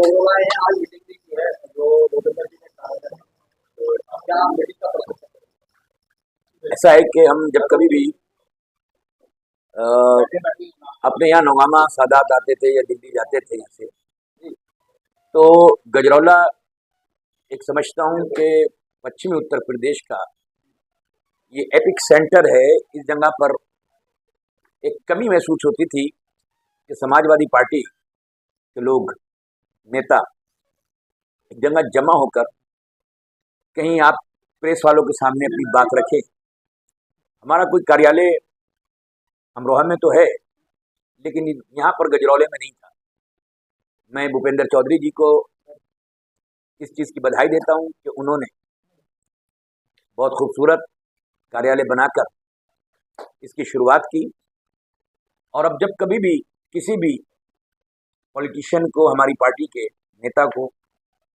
हुआ है, आज मीटिंग भी की है जो भूपेंद्र जी ने कहा है, तो क्या मीटिंग का प्रोसेस ऐसा है कि हम जब कभी भी अपने यहाँ नौगामा सादात आते थे या दिल्ली जाते थे यहाँ से, तो गजरौला एक समझता हूँ कि पश्चिमी उत्तर प्रदेश का ये एपिक सेंटर है। इस जगह पर एक कमी महसूस होती थी कि समाजवादी पार्टी के लोग, नेता एक जगह जमा होकर कहीं आप प्रेस वालों के सामने अपनी बात रखें। हमारा कोई कार्यालय अमरोहा में तो है, लेकिन यहाँ पर गजरौले में नहीं था। मैं भूपेंद्र चौधरी जी को इस चीज़ की बधाई देता हूँ कि उन्होंने बहुत खूबसूरत कार्यालय बनाकर इसकी शुरुआत की। और अब जब कभी भी किसी भी पॉलिटिशियन को, हमारी पार्टी के नेता को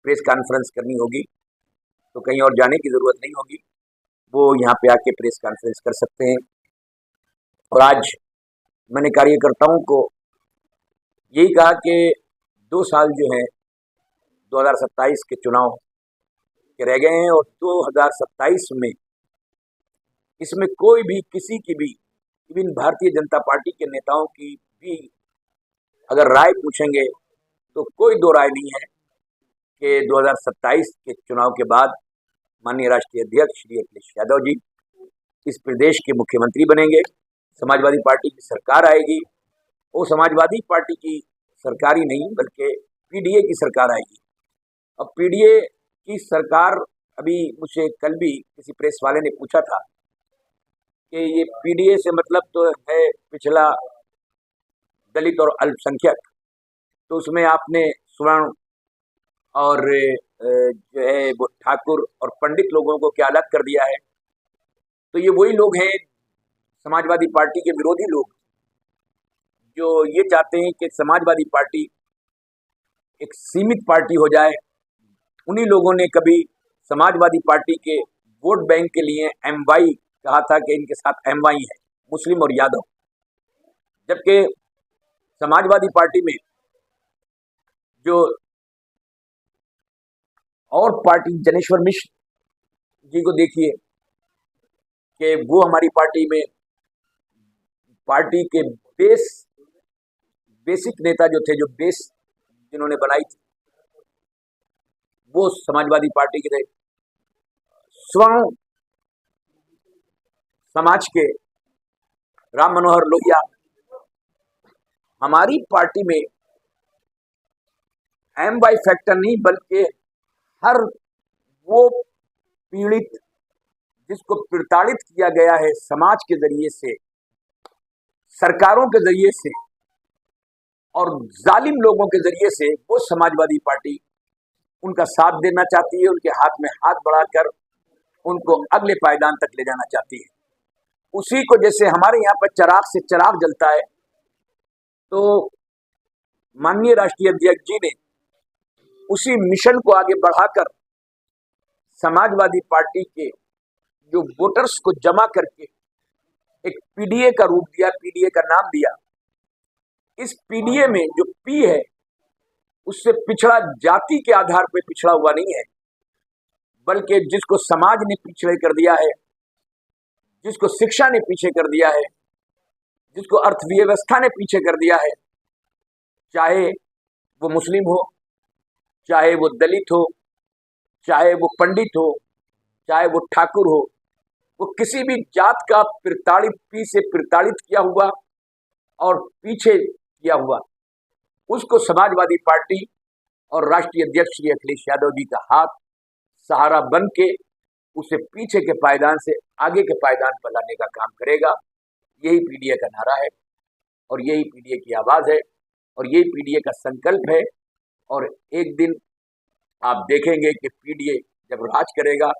प्रेस कॉन्फ्रेंस करनी होगी तो कहीं और जाने की ज़रूरत नहीं होगी, वो यहाँ पे आके प्रेस कॉन्फ्रेंस कर सकते हैं। और आज मैंने कार्यकर्ताओं को यही कहा कि 2 साल जो है 2027 के चुनाव के रह गए हैं, और 2027 में इसमें कोई भी किसी की भी, इवन भारतीय जनता पार्टी के नेताओं की भी अगर राय पूछेंगे तो कोई दो राय नहीं है कि 2027 के चुनाव के बाद माननीय राष्ट्रीय अध्यक्ष श्री अखिलेश यादव जी इस प्रदेश के मुख्यमंत्री बनेंगे, समाजवादी पार्टी की सरकार आएगी। वो समाजवादी पार्टी की सरकार ही नहीं बल्कि पीडीए की सरकार आएगी। अब पीडीए की सरकार, अभी मुझे कल भी किसी प्रेस वाले ने पूछा था कि ये पीडीए से मतलब तो है पिछला दलित और अल्पसंख्यक, तो उसमें आपने स्वर्ण और जो है वो ठाकुर और पंडित लोगों को क्या अलग कर दिया है। तो ये वही लोग हैं, समाजवादी पार्टी के विरोधी लोग, जो ये चाहते हैं कि समाजवादी पार्टी एक सीमित पार्टी हो जाए। उन्हीं लोगों ने कभी समाजवादी पार्टी के वोट बैंक के लिए एमवाई कहा था कि इनके साथ एमवाई है, मुस्लिम और यादव, जबकि समाजवादी पार्टी में जो और पार्टी, जनेश्वर मिश्र जी को देखिए कि वो हमारी पार्टी में पार्टी के बेसिक नेता जो थे, जो बेस जिन्होंने बनाई थी, वो समाजवादी पार्टी के थे। स्वर्ण समाज के राम मनोहर लोहिया हमारी पार्टी में एम बाई फैक्टर नहीं बल्कि हर वो पीड़ित जिसको प्रताड़ित किया गया है समाज के जरिए से, सरकारों के जरिए से और जालिम लोगों के जरिए से, वो समाजवादी पार्टी उनका साथ देना चाहती है, उनके हाथ में हाथ बढ़ाकर उनको अगले पायदान तक ले जाना चाहती है। उसी को, जैसे हमारे यहाँ पर चिराग से चिराग जलता है, तो माननीय राष्ट्रीय अध्यक्ष जी ने उसी मिशन को आगे बढ़ाकर समाजवादी पार्टी के जो वोटर्स को जमा करके एक पीडीए का रूप दिया, पीडीए का नाम दिया। इस पीडीए में जो पी है उससे पिछड़ा जाति के आधार पर पिछड़ा हुआ नहीं है, बल्कि जिसको समाज ने पिछड़े कर दिया है, जिसको शिक्षा ने पीछे कर दिया है, जिसको अर्थव्यवस्था ने पीछे कर दिया है, चाहे वो मुस्लिम हो, चाहे वो दलित हो, चाहे वो पंडित हो, चाहे वो ठाकुर हो, वो किसी भी जात का प्रताड़ित, पी से प्रताड़ित किया हुआ और पीछे किया हुआ, उसको समाजवादी पार्टी और राष्ट्रीय अध्यक्ष श्री अखिलेश यादव जी का हाथ सहारा बन के उसे पीछे के पायदान से आगे के पायदान पर लाने का काम करेगा। यही पीडीए का नारा है और यही पीडीए की आवाज़ है और यही पीडीए का संकल्प है। और एक दिन आप देखेंगे कि पीडीए जब राज करेगा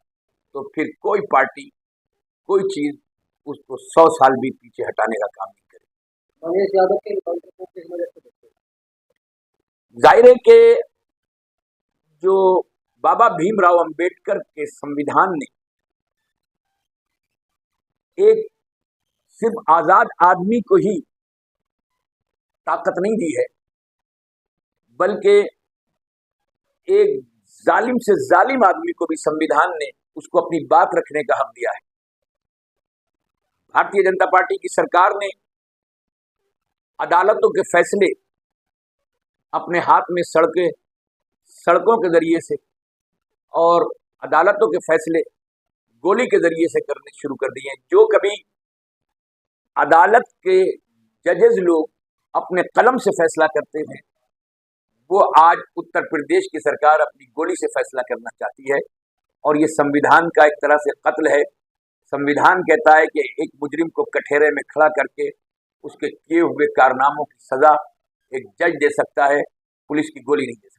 तो फिर कोई पार्टी, कोई चीज़ उसको 100 साल भी पीछे हटाने का काम नहीं करेगी। मनीष यादव के एनकाउंटर को किस वजह से देखते हैं? जाहिर है कि जो बाबा भीमराव अंबेडकर के संविधान ने एक सिर्फ आजाद आदमी को ही ताकत नहीं दी है, बल्कि एक जालिम से जालिम आदमी को भी संविधान ने उसको अपनी बात रखने का हक दिया है। भारतीय जनता पार्टी की सरकार ने अदालतों के फैसले अपने हाथ में सड़कों के जरिए से और अदालतों के फैसले गोली के जरिए से करने शुरू कर दिए हैं। जो कभी अदालत के जजेस लोग अपने कलम से फैसला करते थे, वो आज उत्तर प्रदेश की सरकार अपनी गोली से फैसला करना चाहती है। और ये संविधान का एक तरह से कत्ल है। संविधान कहता है कि एक मुजरिम को कठघरे में खड़ा करके उसके किए हुए कारनामों की सजा एक जज दे सकता है, पुलिस की गोली नहीं दे सकती।